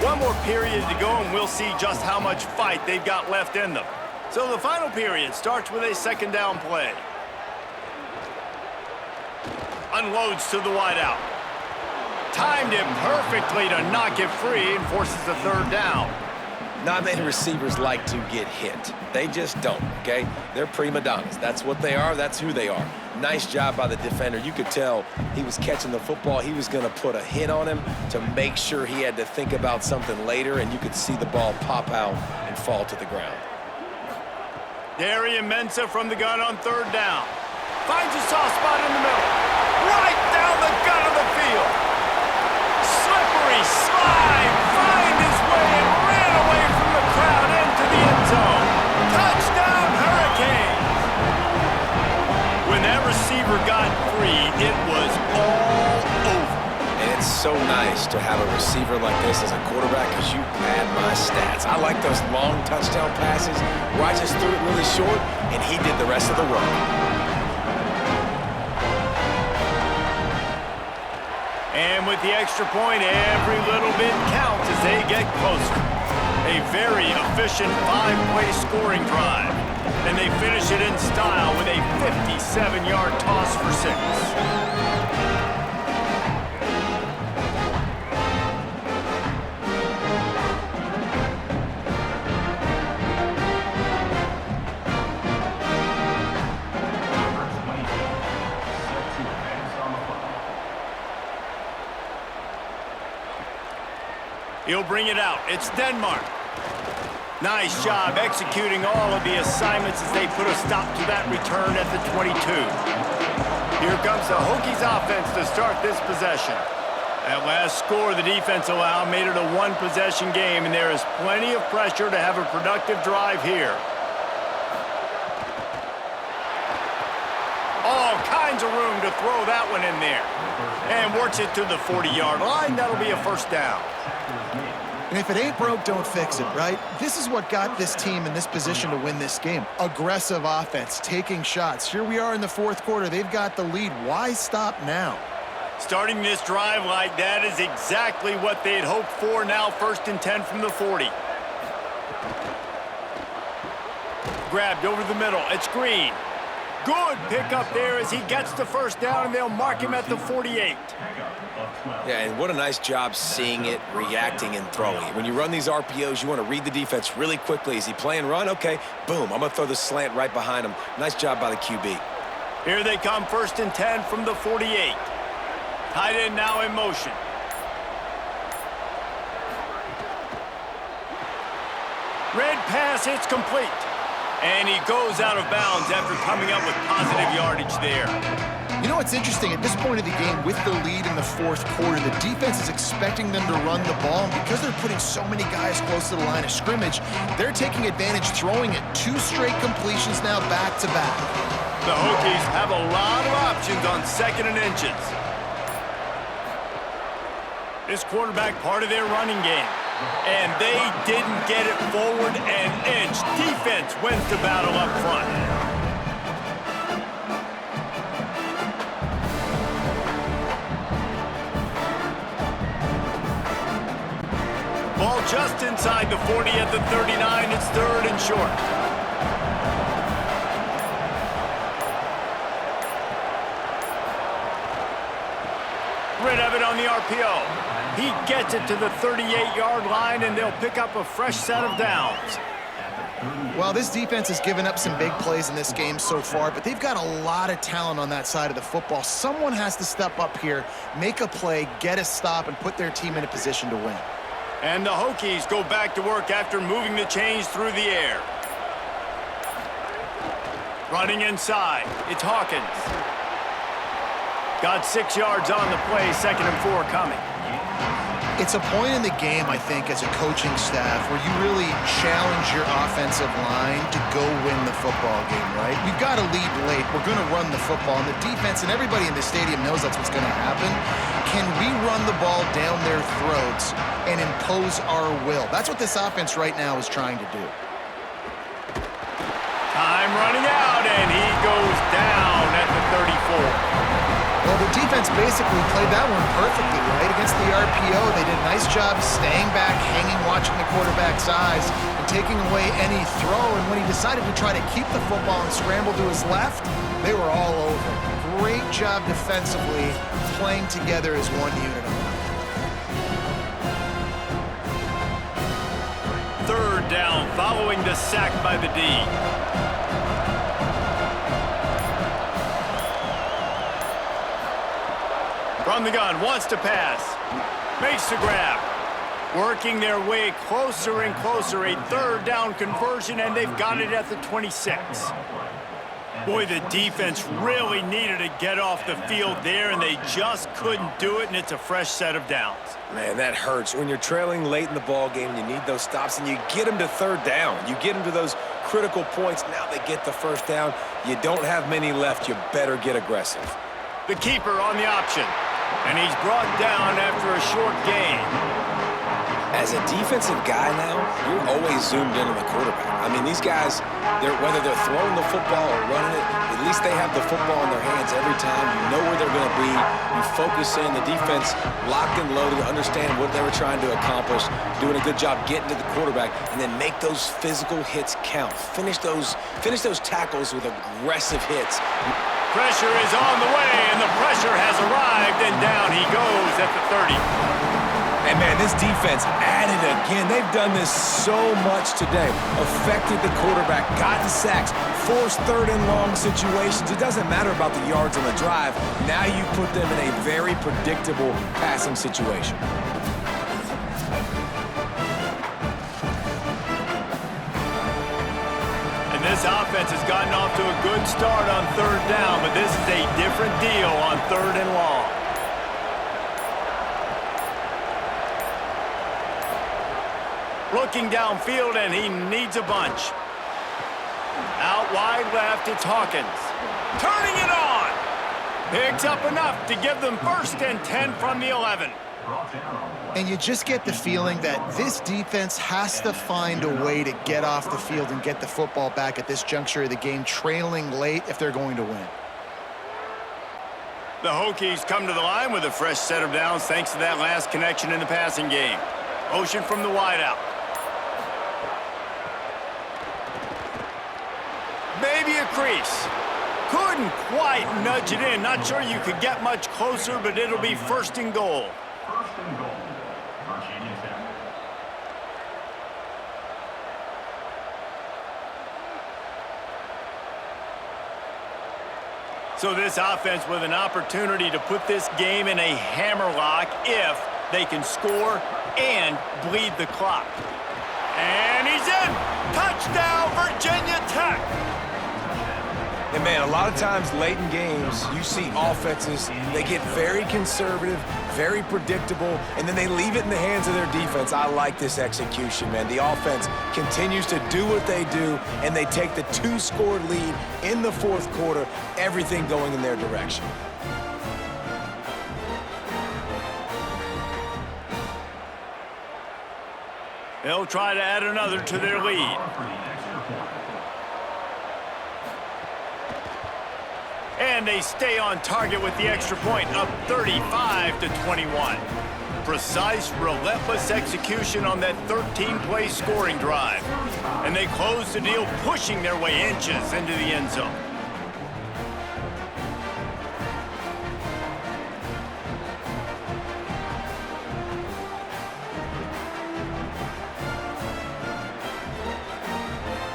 One more period to go, and we'll see just how much fight they've got left in them. So the final period starts with a second down play. Unloads to the wideout. Timed it perfectly to knock it free and forces a third down. Not many receivers like to get hit. They just don't, okay? They're prima donnas. That's what they are. That's who they are. Nice job by the defender. You could tell he was catching the football. He was going to put a hit on him to make sure he had to think about something later, and you could see the ball pop out and fall to the ground. Darian Mensah from the gun on third down. Finds a soft spot in the middle. Right down the gut of the field. Slippery slide. Find his way and ran away from the crowd into the end zone. Touchdown, Hurricanes. When that receiver got free, it was all over. And it's so nice to have a receiver like this as a quarterback because you pad my stats. I like those long touchdown passes where I just threw it really short and he did the rest of the work. And with the extra point, every little bit counts as they get closer. A very efficient 5-play scoring drive. And they finish it in style with a 57-yard toss for 6. He'll bring it out. It's Denmark. Nice job executing all of the assignments as they put a stop to that return at the 22. Here comes the Hokies offense to start this possession. That last score the defense allowed made it a one-possession game, and there is plenty of pressure to have a productive drive here. All kinds of room to throw that one in there. And works it to the 40-yard line. That'll be a first down. And if it ain't broke, don't fix it, right? This is what got this team in this position to win this game. Aggressive offense, taking shots. Here we are in the fourth quarter. They've got the lead. Why stop now? Starting this drive like that is exactly what they'd hoped for. Now 1st and 10 from the 40. Grabbed over the middle. It's Green. Good pickup there as he gets the first down, and they'll mark him at the 48. Yeah, and what a nice job seeing it, reacting, and throwing it. When you run these RPOs, you want to read the defense really quickly. Is he playing run? Okay, boom, I'm going to throw the slant right behind him. Nice job by the QB. Here they come, 1st and 10 from the 48. Tight end now in motion. Red pass, it's complete. And he goes out of bounds after coming up with positive yardage there. You know what's interesting? At this point of the game, with the lead in the fourth quarter, the defense is expecting them to run the ball. And because they're putting so many guys close to the line of scrimmage, they're taking advantage, throwing it. 2 straight completions now back-to-back. The Hokies have a lot of options on 2nd and inches. This quarterback part of their running game. And they didn't get it forward an inch. Defense wins the battle up front. Ball just inside the 40 at the 39. It's 3rd and short. Rid of it on the RPO. He gets it to the 38-yard line, and they'll pick up a fresh set of downs. Well, this defense has given up some big plays in this game so far, but they've got a lot of talent on that side of the football. Someone has to step up here, make a play, get a stop, and put their team in a position to win. And the Hokies go back to work after moving the chains through the air. Running inside, it's Hawkins. Got 6 yards on the play, 2nd and 4 coming. It's a point in the game, I think, as a coaching staff where you really challenge your offensive line to go win the football game, right? We've got to lead late. We're going to run the football, and the defense and everybody in the stadium knows that's what's going to happen. Can we run the ball down their throats and impose our will? That's what this offense right now is trying to do. Time running out, and he goes down at the 34. Well, the defense basically played that one perfectly, right? Against the RPO, they did a nice job staying back, hanging, watching the quarterback's eyes, and taking away any throw. And when he decided to try to keep the football and scramble to his left, they were all over. Great job defensively, playing together as one unit. Third down following the sack by the D. From the gun, wants to pass. Makes the grab. Working their way closer and closer. A third down conversion, and they've got it at the 26. Boy, the defense really needed to get off the field there, and they just couldn't do it, and it's a fresh set of downs. Man, that hurts. When you're trailing late in the ball game, you need those stops, and you get them to third down. You get them to those critical points. Now they get the first down. You don't have many left. You better get aggressive. The keeper on the option, and he's brought down after a short gain. As a defensive guy now, you're always zoomed in on the quarterback. I mean, these guys, whether they're throwing the football or running it, at least they have the football in their hands every time. You know where they're going to be. You focus in. The defense locked and loaded, understand what they were trying to accomplish, doing a good job getting to the quarterback, and then make those physical hits count. Finish those tackles with aggressive hits. Pressure is on the way, and the pressure has arrived, and down he goes at the 30. And, man, this defense added again. They've done this so much today. Affected the quarterback, gotten sacks, forced third and long situations. It doesn't matter about the yards on the drive. Now you put them in a very predictable passing situation. And this offense has gotten off to a good start on third down, but this is a different deal on third and long. Looking downfield, and he needs a bunch. Out wide left, it's Hawkins. Turning it on! Picks up enough to give them first and 10 from the 11. And you just get the feeling that this defense has to find a way to get off the field and get the football back at this juncture of the game, trailing late if they're going to win. The Hokies come to the line with a fresh set of downs thanks to that last connection in the passing game. Motion from the wideout. Maybe a crease. Couldn't quite nudge it in. Not sure you could get much closer, but it'll be first and goal. First and goal. Virginia Tech. So this offense with an opportunity to put this game in a hammerlock if they can score and bleed the clock. And he's in! Touchdown, Virginia Tech! And, man, a lot of times late in games, you see offenses, they get very conservative, very predictable, and then they leave it in the hands of their defense. I like this execution, man. The offense continues to do what they do, and they take the 2-score lead in the fourth quarter, everything going in their direction. They'll try to add another to their lead. And they stay on target with the extra point, up 35-21. Precise, relentless execution on that 13-play scoring drive. And they close the deal, pushing their way inches into the end zone.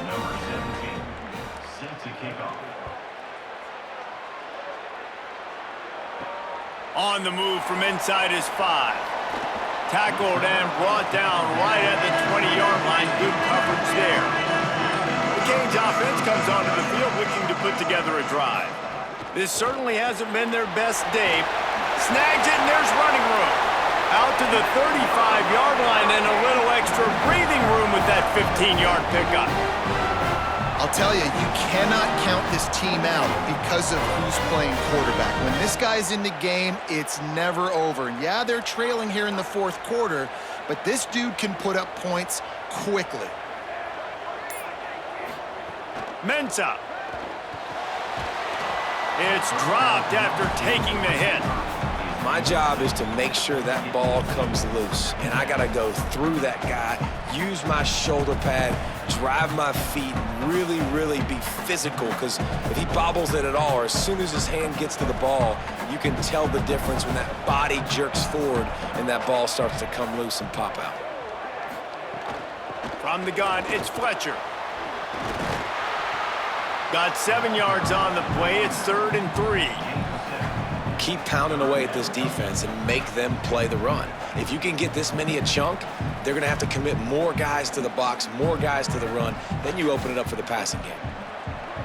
Number 17, set to kick off. On the move from inside his 5. Tackled and brought down right at the 20-yard line. Good coverage there. The Canes offense comes onto the field looking to put together a drive. This certainly hasn't been their best day. Snags it, and there's running room. Out to the 35-yard line and a little extra breathing room with that 15-yard pickup. I'll tell you, you cannot count this team out because of who's playing quarterback. When this guy's in the game, it's never over. Yeah, they're trailing here in the fourth quarter, but this dude can put up points quickly. Mensah. It's dropped after taking the hit. My job is to make sure that ball comes loose, and I got to go through that guy, use my shoulder pad, drive my feet, really, really be physical, because if he bobbles it at all, or as soon as his hand gets to the ball, you can tell the difference when that body jerks forward and that ball starts to come loose and pop out. From the gun, it's Fletcher. Got 7 yards on the play. It's 3rd and 3. Keep pounding away at this defense and make them play the run. If you can get this many a chunk, they're going to have to commit more guys to the box, more guys to the run. Then you open it up for the passing game.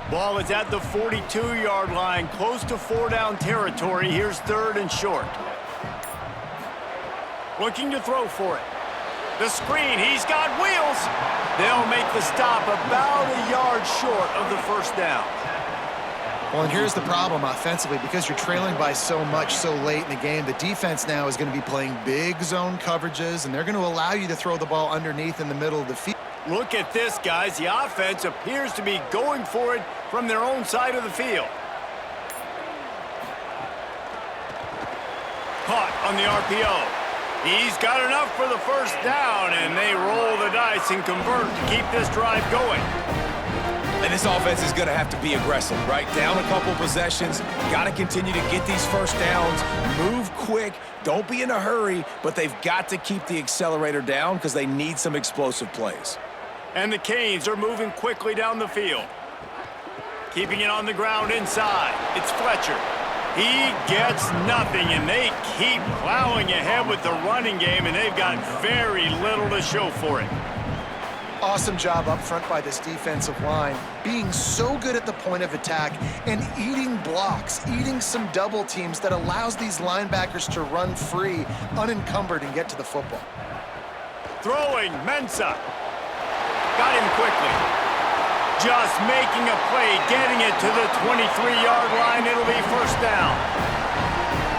Ball is at the 42-yard line, close to 4-down territory. Here's 3rd and short. Looking to throw for it. The screen, he's got wheels. They'll make the stop about a yard short of the 1st down. Well, and here's the problem offensively. Because you're trailing by so much so late in the game, the defense now is going to be playing big zone coverages, and they're going to allow you to throw the ball underneath in the middle of the field. Look at this, guys. The offense appears to be going for it from their own side of the field. Caught on the RPO. He's got enough for the 1st down, and they roll the dice and convert to keep this drive going. And this offense is going to have to be aggressive, right? Down a couple possessions, got to continue to get these 1st downs, move quick, don't be in a hurry, but they've got to keep the accelerator down because they need some explosive plays. And the Canes are moving quickly down the field. Keeping it on the ground inside. It's Fletcher. He gets nothing, and they keep plowing ahead with the running game, and they've got very little to show for it. Awesome job up front by this defensive line, being so good at the point of attack and eating blocks, eating some double teams that allows these linebackers to run free, unencumbered, and get to the football. Throwing, Mensah. Got him quickly. Just making a play, getting it to the 23-yard line. It'll be 1st down.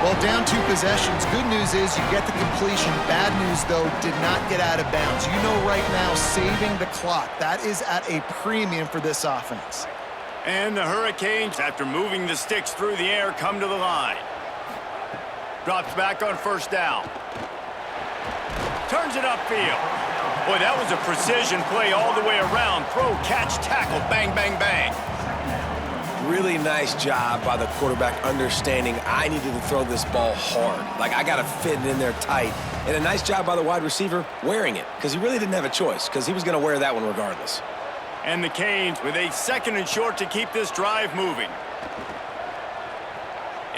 Well, down 2 possessions. Good news is you get the completion. Bad news, though, did not get out of bounds. You know right now, saving the clock. That is at a premium for this offense. And the Hurricanes, after moving the sticks through the air, come to the line. Drops back on 1st down. Turns it upfield. Boy, that was a precision play all the way around. Throw, catch, tackle, bang, bang, bang. Really nice job by the quarterback understanding I needed to throw this ball hard. Like, I got to fit it in there tight. And a nice job by the wide receiver wearing it because he really didn't have a choice because he was going to wear that one regardless. And the Canes with a 2nd and short to keep this drive moving.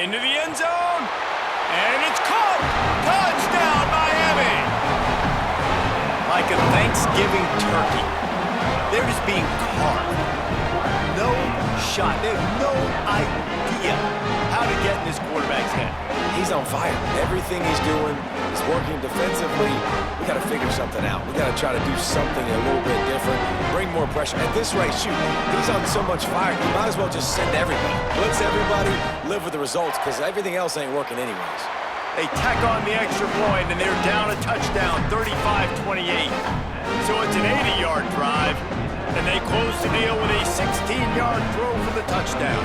Into the end zone. And it's caught. Touchdown, Miami. Like a Thanksgiving turkey. They're just being carved. No shot. They have no idea how to get in this quarterback's head. He's on fire. Everything he's doing is working defensively. We got to figure something out. We got to try to do something a little bit different. Bring more pressure. At this rate, shoot, he's on so much fire. You might as well just send everybody. Blitz everybody, live with the results because everything else ain't working anyways. They tack on the extra point, and they're down a touchdown, 35-28. So it's an 80-yard drive, and they close the deal with a 16-yard throw for the touchdown.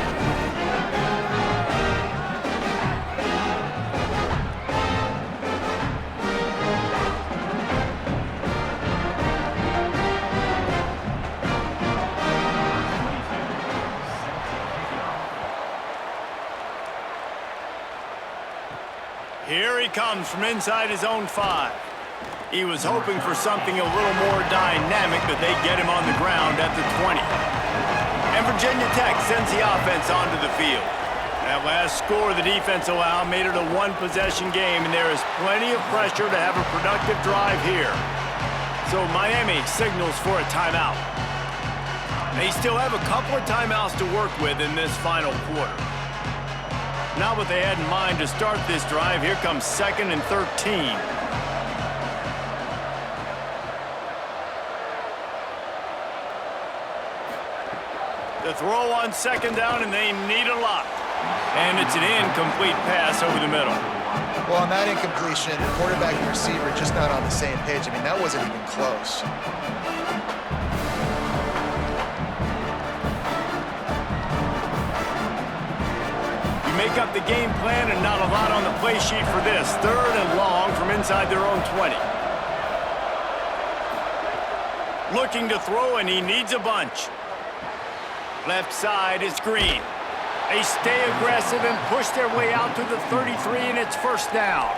Here he comes from inside his own 5. He was hoping for something a little more dynamic, but they get him on the ground at the 20. And Virginia Tech sends the offense onto the field. That last score the defense allowed made it a 1-possession game, and there is plenty of pressure to have a productive drive here. So Miami signals for a timeout. They still have a couple of timeouts to work with in this final quarter. Not what they had in mind to start this drive. Here comes 2nd and 13. The throw on 2nd down, and they need a lot. And it's an incomplete pass over the middle. Well, on that incompletion, the quarterback and receiver just not on the same page. I mean, that wasn't even close. make up the game plan and not a lot on the play sheet for this. 3rd and long from inside their own 20. Looking to throw, and he needs a bunch. Left side is Green. They stay aggressive and push their way out to the 33, and it's 1st down.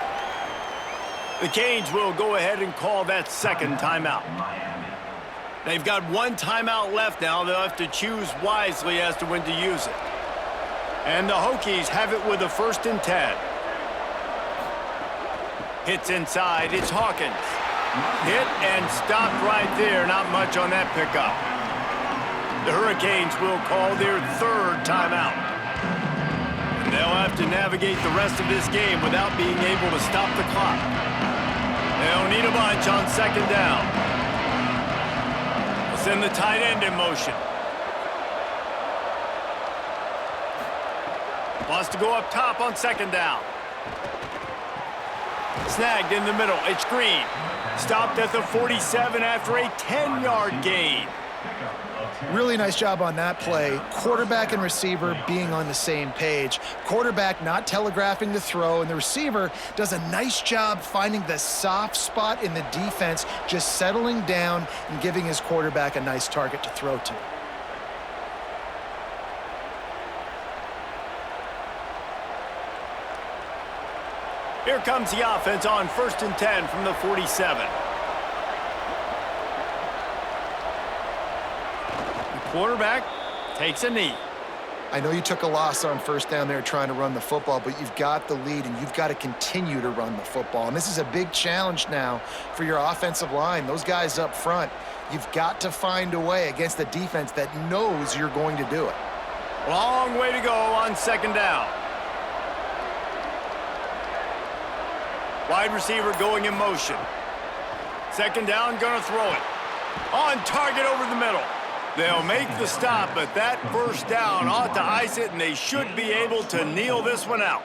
The Canes will go ahead and call that 2nd timeout. They've got 1 timeout left now. They'll have to choose wisely as to when to use it. And the Hokies have it with a 1st and 10. Hits inside, it's Hawkins. Hit and stopped right there. Not much on that pickup. The Hurricanes will call their 3rd timeout. And they'll have to navigate the rest of this game without being able to stop the clock. They'll need a bunch on 2nd down. They'll send the tight end in motion. Wants to go up top on 2nd down. Snagged in the middle. It's Green. Stopped at the 47 after a 10-yard gain. Really nice job on that play. Quarterback and receiver being on the same page. Quarterback not telegraphing the throw, and the receiver does a nice job finding the soft spot in the defense, just settling down and giving his quarterback a nice target to throw to. Here comes the offense on 1st and 10 from the 47. Quarterback takes a knee. I know you took a loss on 1st down there trying to run the football, but you've got the lead, and you've got to continue to run the football. And this is a big challenge now for your offensive line. Those guys up front, you've got to find a way against the defense that knows you're going to do it. Long way to go on 2nd down. Wide receiver going in motion. 2nd down, gonna throw it. On target over the middle. They'll make the stop, but that 1st down ought to ice it, and they should be able to kneel this one out.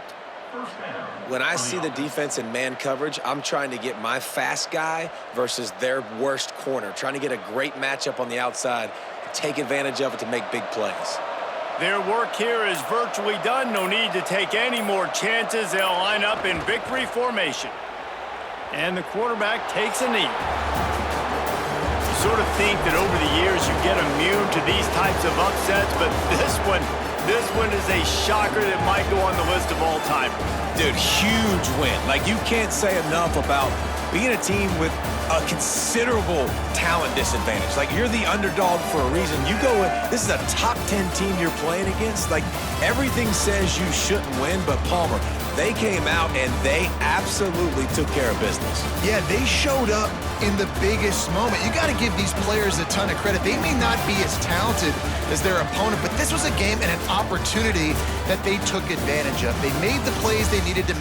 When I see the defense in man coverage, I'm trying to get my fast guy versus their worst corner, trying to get a great matchup on the outside, take advantage of it to make big plays. Their work here is virtually done. No need to take any more chances. They'll line up in victory formation. And the quarterback takes a knee. You sort of think that over the years you get immune to these types of upsets, but this one is a shocker that might go on the list of all time. Dude, huge win. Like, you can't say enough about being a team with a considerable talent disadvantage. Like, you're the underdog for a reason. You go with, this is a top 10 team you're playing against. Like, everything says you shouldn't win, but Palmer, they came out and they absolutely took care of business. Yeah, they showed up in the biggest moment. You got to give these players a ton of credit. They may not be as talented as their opponent, but this was a game and an opportunity that they took advantage of. They made the plays they needed to